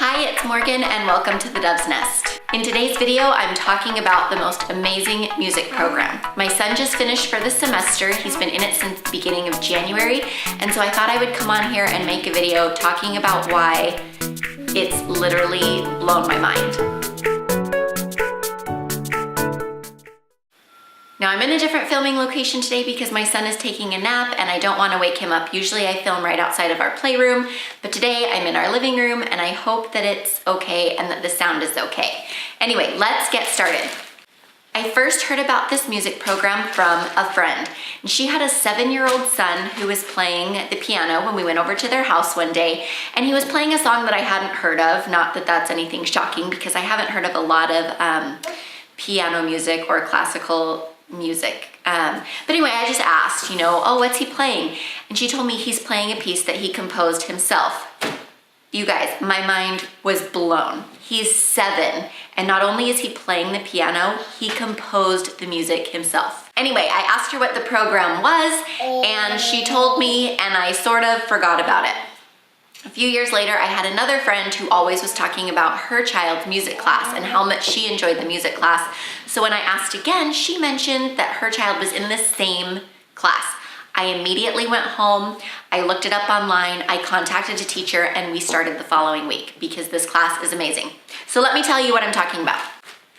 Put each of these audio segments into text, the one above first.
Hi, it's Morgan and welcome to the Dove's Nest. In today's video, I'm talking about the most amazing music program. My son just finished for the semester. He's been in it since the beginning of January, and so I thought I would come on here and make a video talking about why it's literally blown my mind. Now I'm in a different filming location today because my son is taking a nap and I don't want to wake him up. Usually I film right outside of our playroom, but today I'm in our living room and I hope that it's okay and that the sound is okay. Anyway, let's get started. I first heard about this music program from a friend, and she had a 7-year-old son who was playing the piano when we went over to their house one day, and he was playing a song that I hadn't heard of. Not that that's anything shocking because I haven't heard of a lot of piano music or classical music. But anyway, I just asked, oh, what's he playing? And she told me he's playing a piece that he composed himself. You guys, my mind was blown. He's 7, and not only is he playing the piano, he composed the music himself. Anyway, I asked her what the program was, and she told me, and I sort of forgot about it. A few years later, I had another friend who always was talking about her child's music class and how much she enjoyed the music class. So when I asked again, she mentioned that her child was in the same class. I immediately went home, I looked it up online, I contacted a teacher, and we started the following week because this class is amazing. So let me tell you what I'm talking about.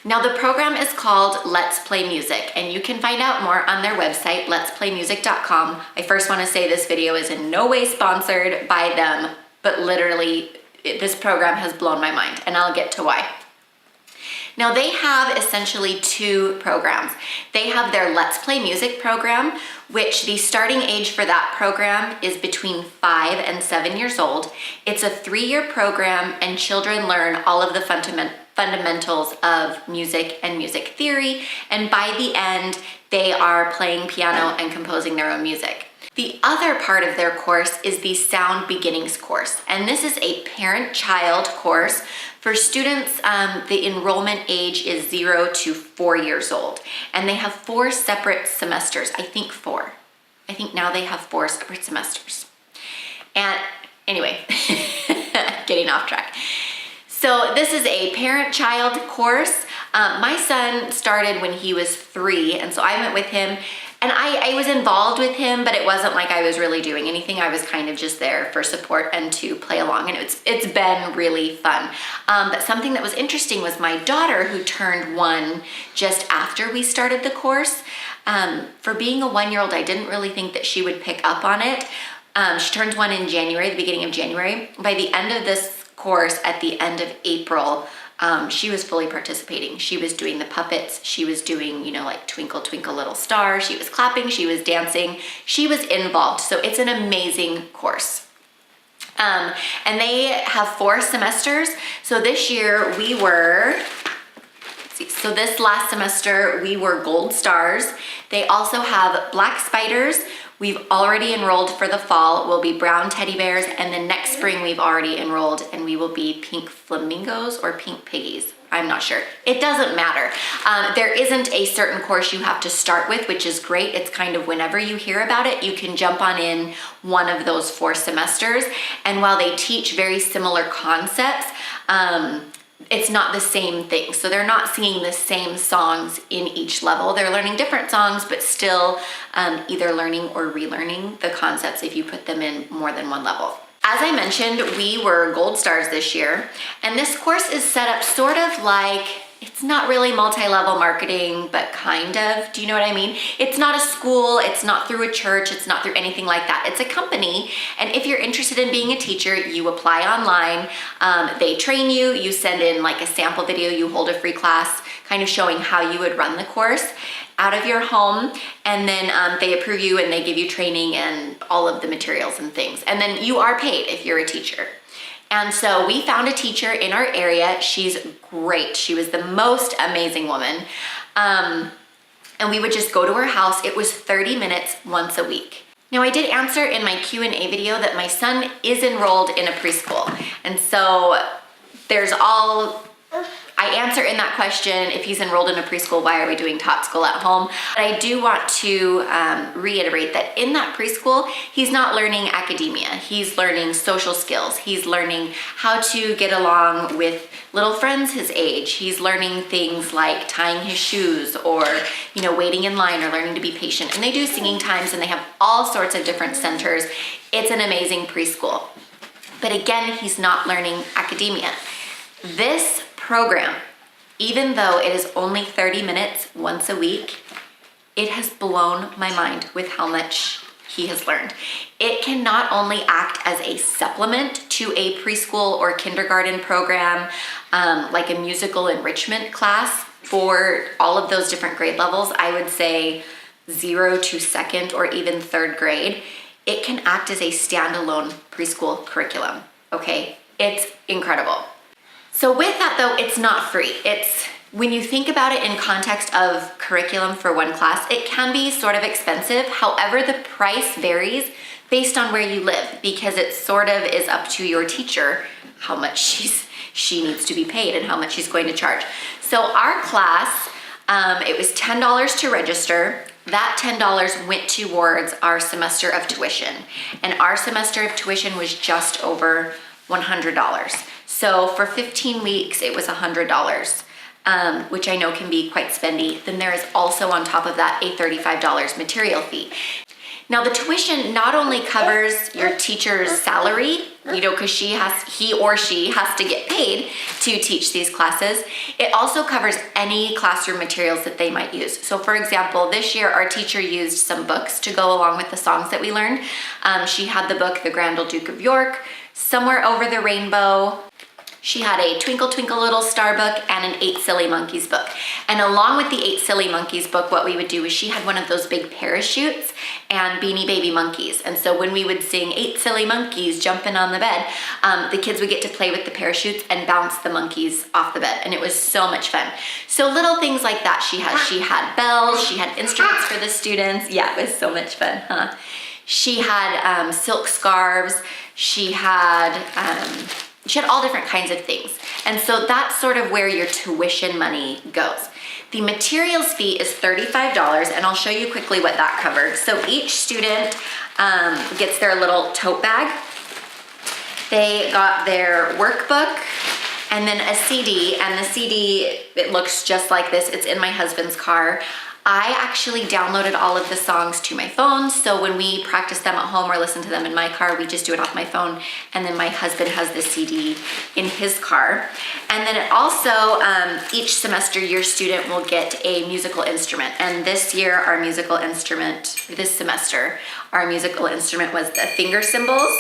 Now the program is called Let's Play Music, and you can find out more on their website, letsplaymusic.com. I first want to say this video is in no way sponsored by them, but literally this program has blown my mind, and I'll get to why. Now they have essentially 2 programs. They have their Let's Play Music program, which the starting age for that program is between 5 and 7 years old. It's a 3-year program and children learn all of the fundamentals of music and music theory, and by the end, they are playing piano and composing their own music. The other part of their course is the Sound Beginnings course, and this is a parent-child course for students. The enrollment age is 0 to 4 years old, and they have 4 separate semesters. I think now they have 4 separate semesters. And anyway, getting off track. So this is a parent-child course. My son started when he was 3, and so I went with him. And I was involved with him, but it wasn't like I was really doing anything. I was kind of just there for support and to play along, and it's been really fun. But something that was interesting was my daughter, who turned 1 just after we started the course. For being a 1-year-old, I didn't really think that she would pick up on it. She turns 1 in January, the beginning of January. By the end of this course, at the end of April, she was fully participating. She was doing the puppets. She was doing, like Twinkle, Twinkle, Little Star. She was clapping. She was dancing. She was involved. So it's an amazing course. And they have 4 semesters. So this year we were, so this last semester we were Gold Stars. They also have Black Spiders. We've already enrolled for the fall. We'll be Brown Teddy Bears, and then next spring we've already enrolled and we will be Pink Flamingos or Pink Piggies. I'm not sure. It doesn't matter. There isn't a certain course you have to start with, which is great. It's kind of whenever you hear about it, you can jump on in one of those 4 semesters. And while they teach very similar concepts, it's not the same thing. So they're not singing the same songs in each level. They're learning different songs, but still either learning or relearning the concepts if you put them in more than one level. As I mentioned, we were Gold Stars this year, and this course is set up sort of like, it's not really multi-level marketing, but kind of. Do you know what I mean? It's not a school, it's not through a church, it's not through anything like that. It's a company, and if you're interested in being a teacher, you apply online. They train you, you send in like a sample video, you hold a free class kind of showing how you would run the course out of your home, and then they approve you and they give you training and all of the materials and things. And then you are paid if you're a teacher. And so we found a teacher in our area. She's great. She was the most amazing woman. And we would just go to her house. It was 30 minutes once a week. Now I did answer in my Q&A video that my son is enrolled in a preschool. And so there's all, I answer in that question, if he's enrolled in a preschool, why are we doing Tot School at home? But I do want to reiterate that in that preschool, he's not learning academia. He's learning social skills. He's learning how to get along with little friends his age. He's learning things like tying his shoes or, waiting in line or learning to be patient. And they do singing times and they have all sorts of different centers. It's an amazing preschool. But again, he's not learning academia. This program, even though it is only 30 minutes once a week, it has blown my mind with how much he has learned. It can not only act as a supplement to a preschool or kindergarten program, like a musical enrichment class for all of those different grade levels, I would say 0 to 2nd or even 3rd grade. It can act as a standalone preschool curriculum, okay? It's incredible. So with that though, it's not free. When you think about it in context of curriculum for one class, it can be sort of expensive. However, the price varies based on where you live because it sort of is up to your teacher how much she needs to be paid and how much she's going to charge. So our class, it was $10 to register. That $10 went towards our semester of tuition. And our semester of tuition was just over $100. So for 15 weeks, it was $100, which I know can be quite spendy. Then there is also on top of that a $35 material fee. Now the tuition not only covers your teacher's salary, because he or she has to get paid to teach these classes, it also covers any classroom materials that they might use. So for example, this year our teacher used some books to go along with the songs that we learned. She had the book, The Grand Old Duke of York, Somewhere Over the Rainbow. She had a Twinkle Twinkle Little Star book and an 8 Silly Monkeys book. And along with the 8 Silly Monkeys book, what we would do is she had one of those big parachutes and Beanie Baby monkeys. And so when we would sing 8 Silly Monkeys jumping on the bed, the kids would get to play with the parachutes and bounce the monkeys off the bed. And it was so much fun. So little things like that she had. She had bells, she had instruments for the students. Yeah, it was so much fun, huh? She had silk scarves, she had all different kinds of things. And so that's sort of where your tuition money goes. The materials fee is $35, and I'll show you quickly what that covers. So each student gets their little tote bag. They got their workbook and then a CD, and the CD, it looks just like this. It's in my husband's car. I actually downloaded all of the songs to my phone, so when we practice them at home or listen to them in my car, we just do it off my phone, and then my husband has the CD in his car. And then it also, each semester, your student will get a musical instrument, and this semester, our musical instrument was the finger cymbals.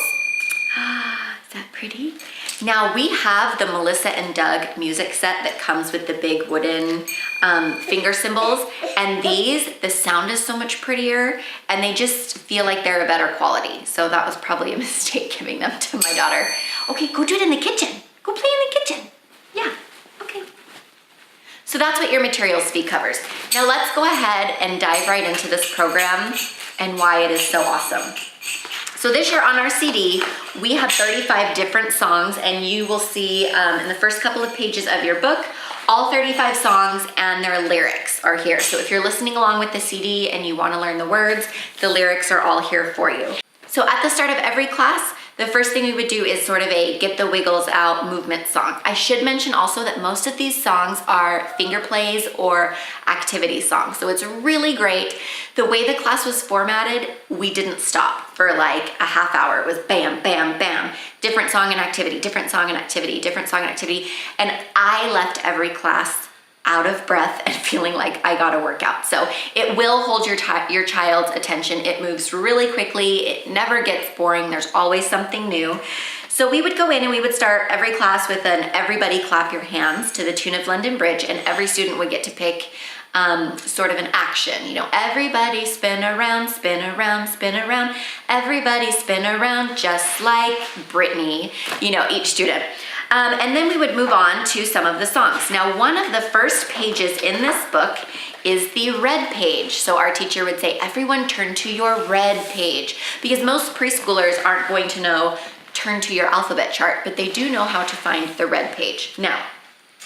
Is that pretty? Now we have the Melissa and Doug music set that comes with the big wooden finger cymbals, and the sound is so much prettier and they just feel like they're a better quality. So that was probably a mistake giving them to my daughter. Okay, go do it in the kitchen. Go play in the kitchen. Yeah, okay. So that's what your materials fee covers. Now let's go ahead and dive right into this program and why it is so awesome. So this year on our CD, we have 35 different songs, and you will see in the first couple of pages of your book, all 35 songs and their lyrics are here. So if you're listening along with the CD and you want to learn the words, the lyrics are all here for you. So at the start of every class, the first thing we would do is sort of a get the wiggles out movement song. I should mention also that most of these songs are finger plays or activity songs. So it's really great. The way the class was formatted, we didn't stop for like a half hour. It was bam, bam, bam. Different song and activity, different song and activity, different song and activity. And I left every class out of breath and feeling like I got a workout. So it will hold your child's attention. It moves really quickly. It never gets boring. There's always something new. So we would go in and we would start every class with an everybody clap your hands to the tune of London Bridge, and every student would get to pick sort of an action. Everybody spin around, spin around, spin around. Everybody spin around just like Britney, each student. And then we would move on to some of the songs. Now, one of the first pages in this book is the red page. So our teacher would say, everyone turn to your red page, because most preschoolers aren't going to know turn to your alphabet chart, but they do know how to find the red page. Now,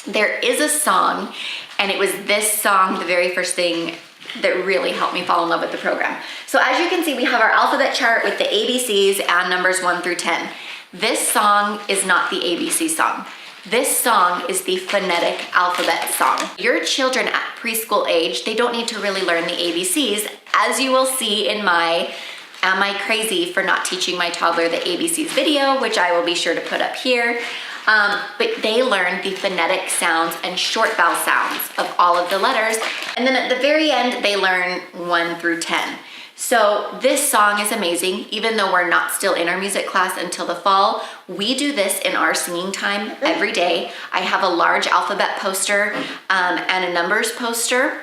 there is a song, and it was this song, the very first thing that really helped me fall in love with the program. So as you can see, we have our alphabet chart with the ABCs and numbers 1 through 10. This song is not the ABC song. This song is the phonetic alphabet song. Your children at preschool age, they don't need to really learn the ABCs, as you will see in my Am I Crazy for Not Teaching My Toddler the ABCs video, which I will be sure to put up here. But they learn the phonetic sounds and short vowel sounds of all of the letters. And then at the very end, they learn 1 through 10. So this song is amazing. Even though we're not still in our music class until the fall, we do this in our singing time every day. I have a large alphabet poster and a numbers poster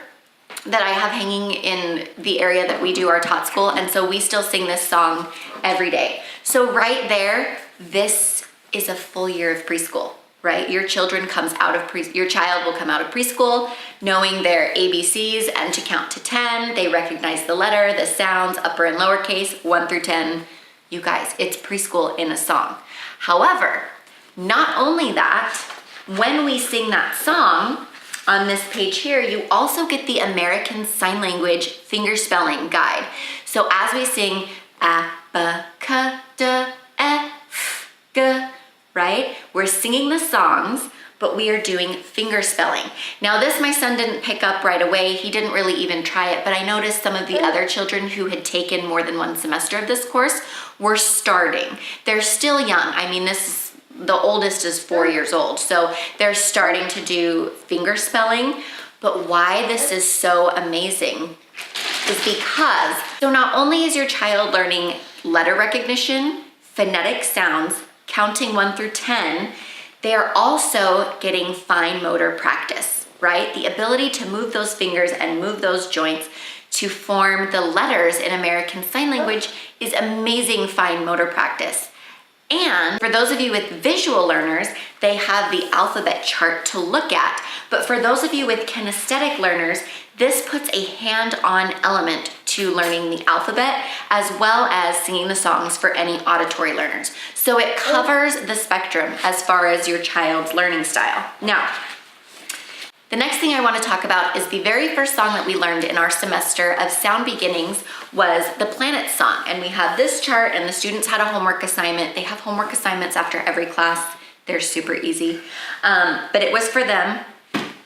that I have hanging in the area that we do our tot school. And so we still sing this song every day. So right there, this is a full year of preschool, right? Your child will come out of preschool knowing their ABCs and to count to 10. They recognize the letter, the sounds, upper and lowercase, 1 through 10. You guys, it's preschool in a song. However, not only that, when we sing that song, on this page here, you also get the American Sign Language Fingerspelling Guide. So as we sing a, b, k, d, e, f, g, right? We're singing the songs, but we are doing fingerspelling. Now this my son didn't pick up right away. He didn't really even try it, but I noticed some of the other children who had taken more than one semester of this course were starting. They're still young. I mean, the oldest is 4 years old, so they're starting to do fingerspelling. But why this is so amazing is because, so not only is your child learning letter recognition, phonetic sounds, counting 1 through 10, they are also getting fine motor practice, right? The ability to move those fingers and move those joints to form the letters in American Sign Language is amazing fine motor practice. And for those of you with visual learners, they have the alphabet chart to look at. But for those of you with kinesthetic learners, this puts a hand-on element to learning the alphabet as well as singing the songs for any auditory learners. So it covers the spectrum as far as your child's learning style. Now, the next thing I want to talk about is the very first song that we learned in our semester of Sound Beginnings was the Planet song. And we have this chart and the students had a homework assignment. They have homework assignments after every class. They're super easy. But it was for them.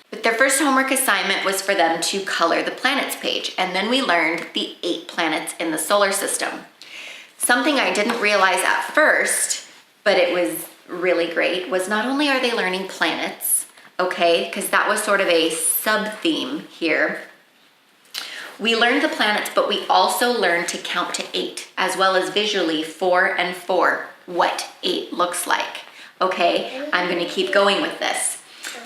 But their first homework assignment was for them to color the planets page. And then we learned the 8 planets in the solar system. Something I didn't realize at first, but it was really great, was not only are they learning planets, okay, because that was sort of a sub-theme here. We learned the planets, but we also learned to count to 8, as well as visually 4 and 4, what 8 looks like, okay? I'm gonna keep going with this.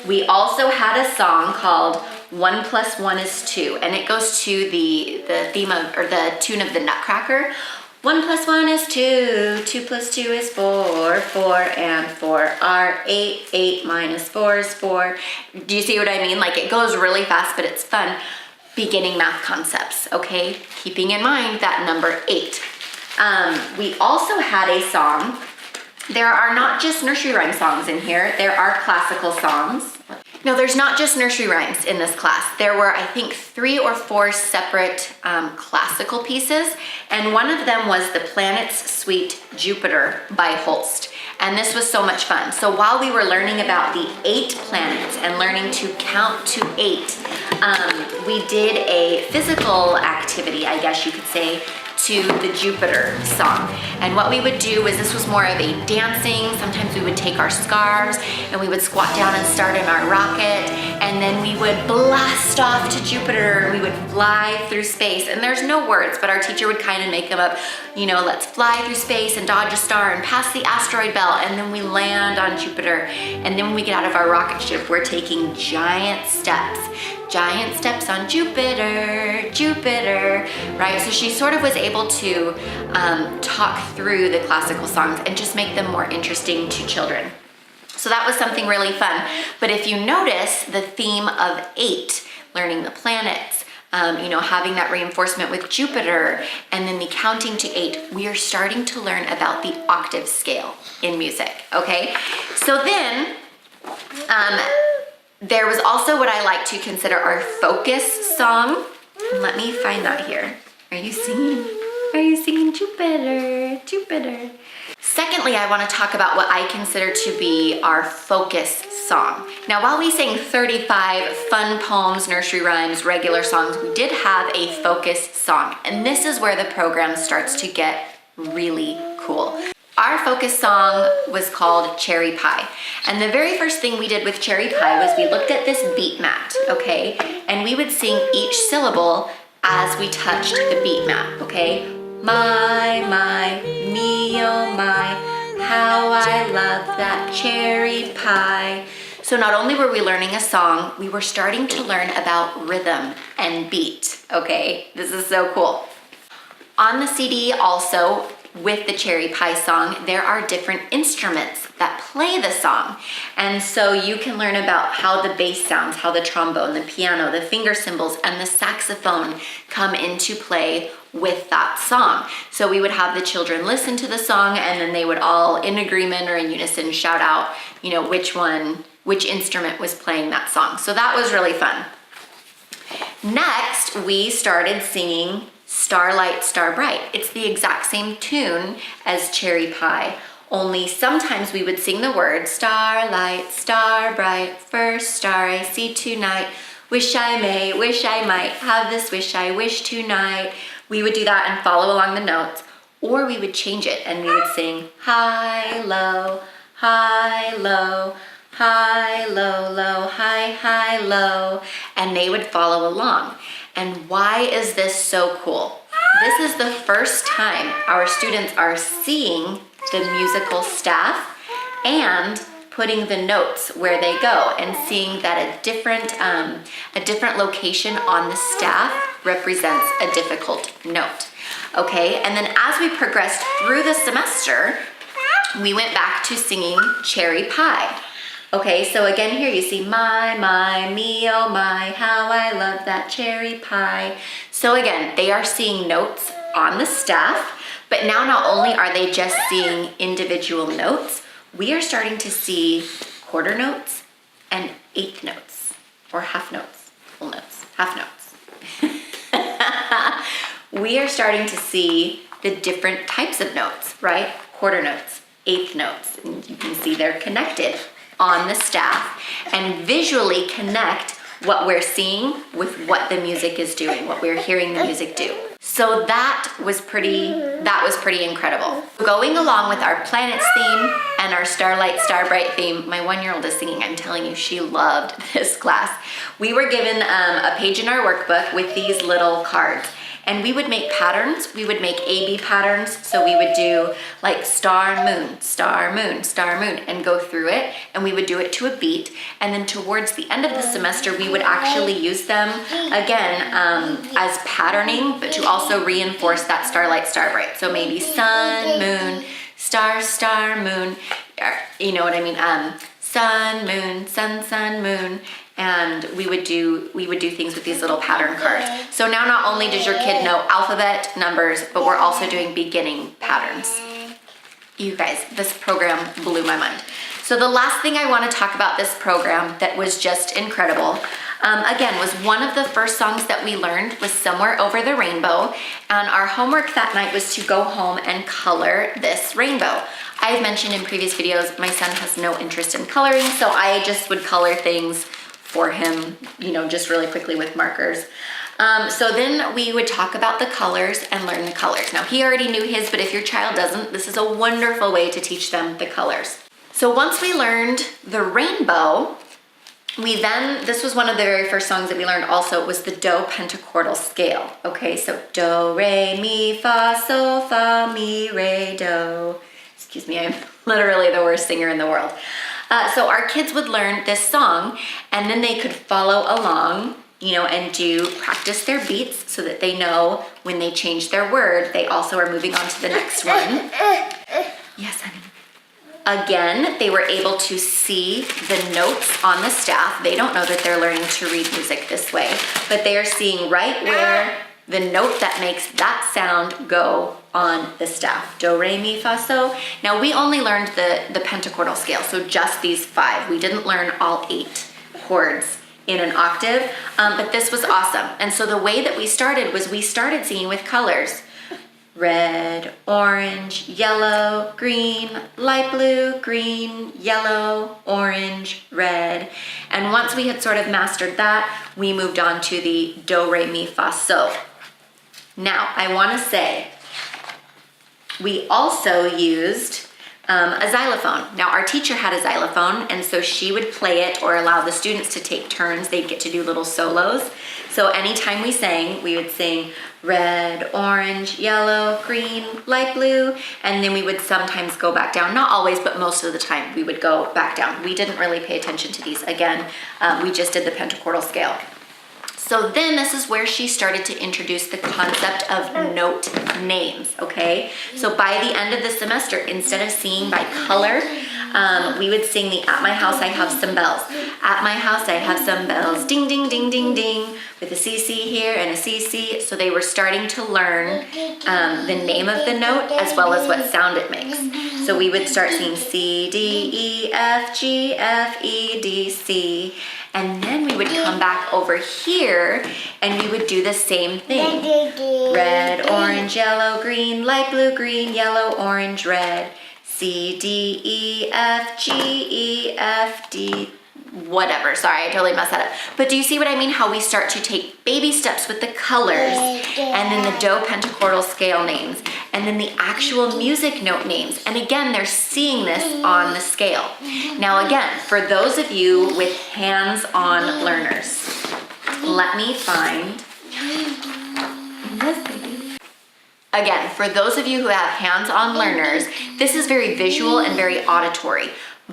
We also had a song called 1 + 1 is 2, and it goes to the theme of, or the tune of the Nutcracker. 1 + 1 is 2, 2 + 2 is 4, 4 and 4 are 8, 8 - 4 is 4. Do you see what I mean? Like it goes really fast, but it's fun. Beginning math concepts, okay? Keeping in mind that number 8. We also had a song. There are not just nursery rhyme songs in here, there are classical songs. Now, there's not just nursery rhymes in this class. There were, I think, 3 or 4 separate classical pieces, and one of them was the Planet's Suite Jupiter by Holst. And this was so much fun. So while we were learning about the 8 planets and learning to count to 8, we did a physical activity, I guess you could say, to the Jupiter song. And what we would do was, this was more of a dancing, sometimes we would take our scarves and we would squat down and start in our rocket, and then we would blast off to Jupiter, we would fly through space. And there's no words, but our teacher would kind of make them up, you know, let's fly through space and dodge a star and pass the asteroid belt, and then we land on Jupiter. And then when we get out of our rocket ship, we're taking giant steps on Jupiter, Jupiter, right? So she sort of was able to talk through the classical songs and just make them more interesting to children. So that was something really fun. But if you notice the theme of 8, learning the planets, you know, having that reinforcement with Jupiter, and then the counting to 8, we are starting to learn about the octave scale in music, okay? So then, There was also what I like to consider our focus song. Let me find that here. Are you singing? Are you singing Jupiter, Jupiter? Secondly, I want to talk about what I consider to be our focus song. Now, while we sang 35 fun poems, nursery rhymes, regular songs, we did have a focus song. And this is where the program starts to get really cool. Our focus song was called Cherry Pie. And the very first thing we did with Cherry Pie was we looked at this beat mat, okay? And we would sing each syllable as we touched the beat mat, okay? My, me, oh my, how I love that cherry pie. So not only were we learning a song, we were starting to learn about rhythm and beat, okay? This is so cool. On the CD also, with the Cherry Pie song, there are different instruments that play the song. And so you can learn about how the bass sounds, how the trombone, the piano, the finger cymbals, and the saxophone come into play with that song. So we would have the children listen to the song, and then they would all in agreement or in unison shout out, you know, which instrument was playing that song. So that was really fun. Next, we started singing Starlight Starbright. It's the exact same tune as Cherry Pie, only sometimes we would sing the word Starlight Starbright, first star I see tonight, wish I may, wish I might, have this wish I wish tonight. We would do that and follow along the notes, or we would change it and we would sing high, low, high, low, high, low, low, high, low, and they would follow along. And why is this so cool? This is the first time our students are seeing the musical staff and putting the notes where they go and seeing that a different location on the staff represents a difficult note. Okay, and then as we progressed through the semester, we went back to singing Cherry Pie. Okay, so again here you see my, me, oh my, how I love that cherry pie. So again, they are seeing notes on the staff, but now not only are they just seeing individual notes, we are starting to see quarter notes and eighth notes, or half notes, full notes, half notes. We are starting to see the different types of notes, right? Quarter notes, eighth notes, and you can see they're connected on the staff and visually connect what we're seeing with what the music is doing, what we're hearing the music do. So that was pretty incredible. Going along with our planets theme and our Starlight Starbright theme, my 1-year-old is singing, I'm telling you, she loved this class. We were given a page in our workbook with these little cards. And we would make patterns. We would make A-B patterns. So we would do like star, moon, star, moon, star, moon, and go through it. And we would do it to a beat. And then towards the end of the semester, we would actually use them again as patterning, but to also reinforce that Starlight Starbright. So maybe sun, moon, star, star, moon. You know what I mean? Sun, moon, sun, sun, moon. And we would do things with these little pattern cards. So now not only does your kid know alphabet, numbers, but we're also doing beginning patterns. You guys, this program blew my mind. So the last thing I want to talk about this program that was just incredible, again, was one of the first songs that we learned was Somewhere Over the Rainbow. And our homework that night was to go home and color this rainbow. I've mentioned in previous videos, my son has no interest in coloring, so I just would color things for him, you know, just really quickly with markers. So then we would talk about the colors and learn the colors. Now he already knew his, but if your child doesn't, this is a wonderful way to teach them the colors. So once we learned the rainbow, this was one of the very first songs that we learned also, was the Do pentachordal scale. Okay, so Do, Re, Mi, Fa, Sol, Fa, Mi, Re, Do. Excuse me, I'm literally the worst singer in the world. So our kids would learn this song and then they could follow along, you know, and practice their beats so that they know when they change their word, they also are moving on to the next one. Yes, honey. Again, they were able to see the notes on the staff. They don't know that they're learning to read music this way, but they are seeing right where the note that makes that sound go on the staff. Do, Re, Mi, Fa, So. Now we only learned the pentachordal scale, so just these 5. We didn't learn all 8 chords in an octave, but this was awesome. And so the way that we started was we started singing with colors. Red, orange, yellow, green, light blue, green, yellow, orange, red. And once we had sort of mastered that, we moved on to the do, re, mi, fa, so. Now, I want to say, we also used a xylophone. Now, our teacher had a xylophone, and so she would play it or allow the students to take turns. They'd get to do little solos. So anytime we sang, we would sing red, orange, yellow, green, light blue, and then we would sometimes go back down. Not always, but most of the time we would go back down. We didn't really pay attention to these. Again, we just did the pentachordal scale. So then this is where she started to introduce the concept of note names, okay? So by the end of the semester, instead of singing by color, we would sing the At My House I Have Some Bells. At my house I have some bells, ding, ding, ding, ding, ding, with a CC here and a CC. So they were starting to learn the name of the note as well as what sound it makes. So we would start singing C, D, E, F, G, F, E, D, C. And then we would come back over here and we would do the same thing. Red, orange, yellow, green, light blue, green, yellow, orange, red. C, D, E, F, G, E, F, D, whatever. Sorry, I totally messed that up. But do you see what I mean? How we start to take baby steps with the colors and then the do pentachordal scale names and then the actual music note names. And again, they're seeing this on the scale. Now again, for those of you with hands-on learners, let me find this baby. Again, for those of you who have hands-on learners, this is very visual and very auditory.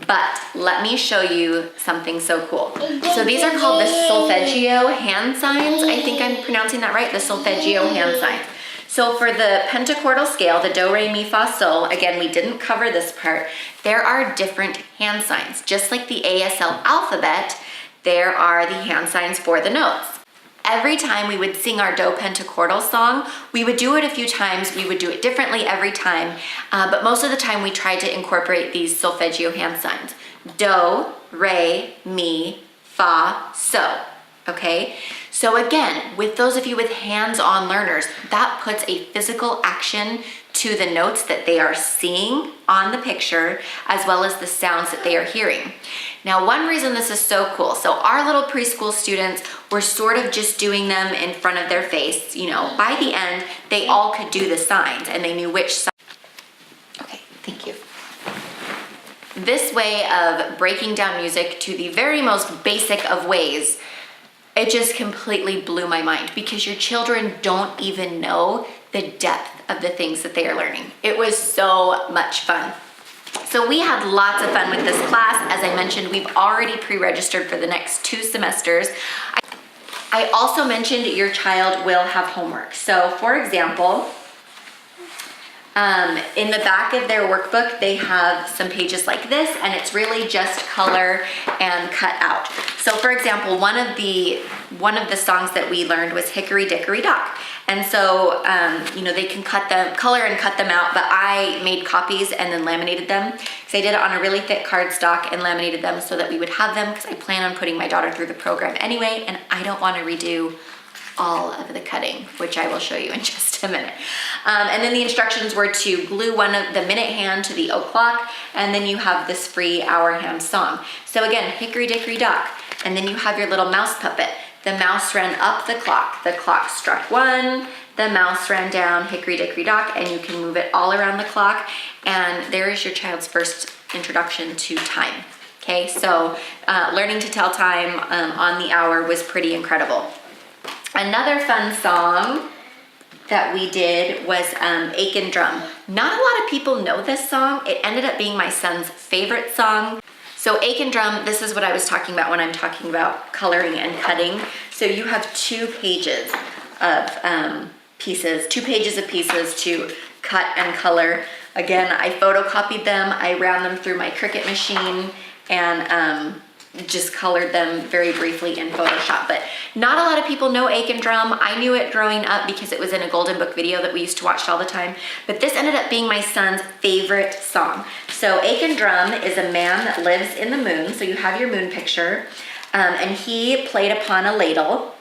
But let me show you something so cool. So these are called the solfeggio hand signs. I think I'm pronouncing that right, the solfeggio hand signs. So for the pentachordal scale, the do, re, mi, fa, sol, again, we didn't cover this part. There are different hand signs. Just like the ASL alphabet, there are the hand signs for the notes. Every time we would sing our do pentachordal song, we would do it a few times. We would do it differently every time, but most of the time we tried to incorporate these solfeggio hand signs. Do, re, mi, fa, so, okay? So again, with those of you with hands-on learners, that puts a physical action to the notes that they are seeing on the picture, as well as the sounds that they are hearing. Now, one reason this is so cool, so our little preschool students were sort of just doing them in front of their face. You know, by the end, they all could do the signs and they knew which sign. Okay, thank you. This way of breaking down music to the very most basic of ways, it just completely blew my mind because your children don't even know the depth of the things that they are learning. It was so much fun. So we had lots of fun with this class. As I mentioned, we've already pre-registered for the next 2 semesters. I also mentioned your child will have homework. So for example, in the back of their workbook, they have some pages like this, and it's really just color and cut out. So for example, one of the songs that we learned was Hickory, Dickory, Dock. And so, you know, they can color and cut them out, but I made copies and then laminated them. So I did it on a really thick cardstock and laminated them so that we would have them because I plan on putting my daughter through the program anyway, and I don't want to redo all of the cutting, which I will show you in just a minute. And then the instructions were to glue one of the minute hand to the o'clock, and then you have this free hour hand song. So again, Hickory Dickory Dock, and then you have your little mouse puppet. The mouse ran up the clock struck 1, the mouse ran down, Hickory Dickory Dock, and you can move it all around the clock, and there is your child's first introduction to time. Okay, so learning to tell time on the hour was pretty incredible. Another fun song that we did was Aiken Drum. Not a lot of people know this song. It ended up being my son's favorite song. So Aiken Drum, this is what I was talking about when I'm talking about coloring and cutting. So you have 2 pages of pieces to cut and color. Again, I photocopied them, I ran them through my Cricut machine, and just colored them very briefly in Photoshop. But not a lot of people know Aiken Drum. I knew it growing up because it was in a Golden Book video that we used to watch all the time. But this ended up being my son's favorite song. So Aiken Drum is a man that lives in the moon. So you have your moon picture. and he played upon a ladle.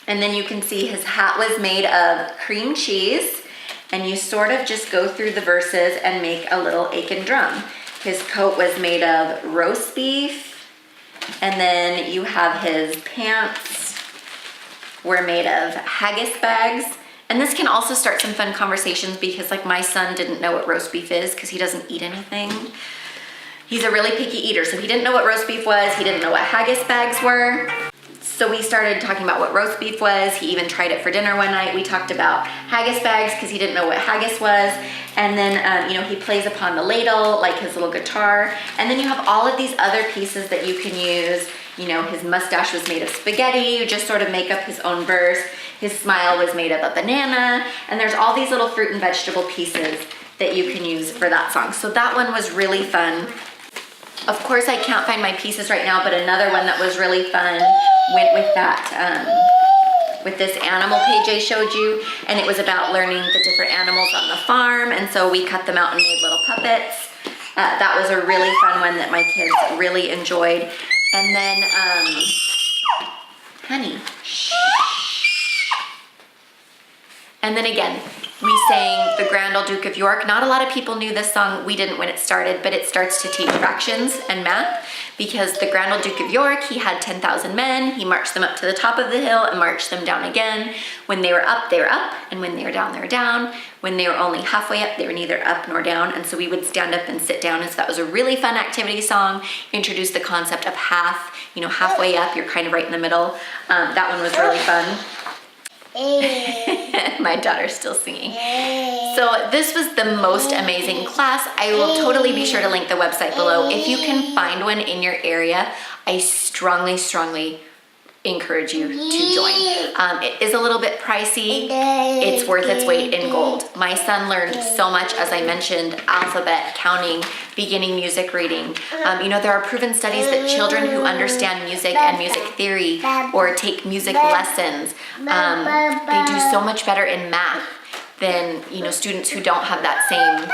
And then you can see his hat was made of cream cheese, and you sort of just go through the verses and make a little Aiken drum. His coat was made of roast beef, and then you have his pants were made of haggis bags. And this can also start some fun conversations because like my son didn't know what roast beef is because he doesn't eat anything. He's a really picky eater, so he didn't know what roast beef was. He didn't know what haggis bags were. So we started talking about what roast beef was. He even tried it for dinner one night. We talked about haggis bags because he didn't know what haggis was. And then, you know, he plays upon the ladle, like his little guitar. And then you have all of these other pieces that you can use. You know, his mustache was made of spaghetti. You just sort of make up his own verse. His smile was made of a banana. And there's all these little fruit and vegetable pieces that you can use for that song. So that one was really fun. Of course, I can't find my pieces right now, but another one that was really fun went with that, with this animal page I showed you, and it was about learning the different animals on the farm, and so we cut them out and made little puppets. That was a really fun one that my kids really enjoyed. And then, honey, shh. And then again, we sang The Grand Old Duke of York. Not a lot of people knew this song. We didn't when it started, but it starts to teach fractions and math because the Grand Old Duke of York, he had 10,000 men. He marched them up to the top of the hill and marched them down again. When they were up, and when they were down, they were down. When they were only halfway up, they were neither up nor down. And so we would stand up and sit down. And so that was a really fun activity song. Introduced the concept of half, you know, halfway up, you're kind of right in the middle. That one was really fun. My daughter's still singing. So this was the most amazing class. I will totally be sure to link the website below. If you can find one in your area, I strongly, strongly encourage you to join. It is a little bit pricey. It's worth its weight in gold. My son learned so much, as I mentioned, alphabet, counting, beginning music reading. You know, there are proven studies that children who understand music and music theory or take music lessons, they do so much better in math than, you know, students who don't have that same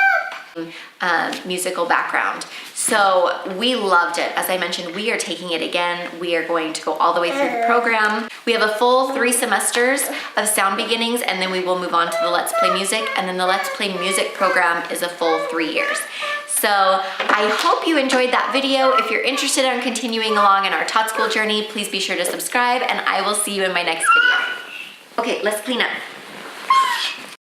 musical background. So we loved it. As I mentioned, we are taking it again. We are going to go all the way through the program. We have a full 3 semesters of sound beginnings, and then we will move on to the Let's Play Music, and then the Let's Play Music program is a full 3 years. So I hope you enjoyed that video. If you're interested in continuing along in our Tot School journey, please be sure to subscribe, and I will see you in my next video. Okay, let's clean up.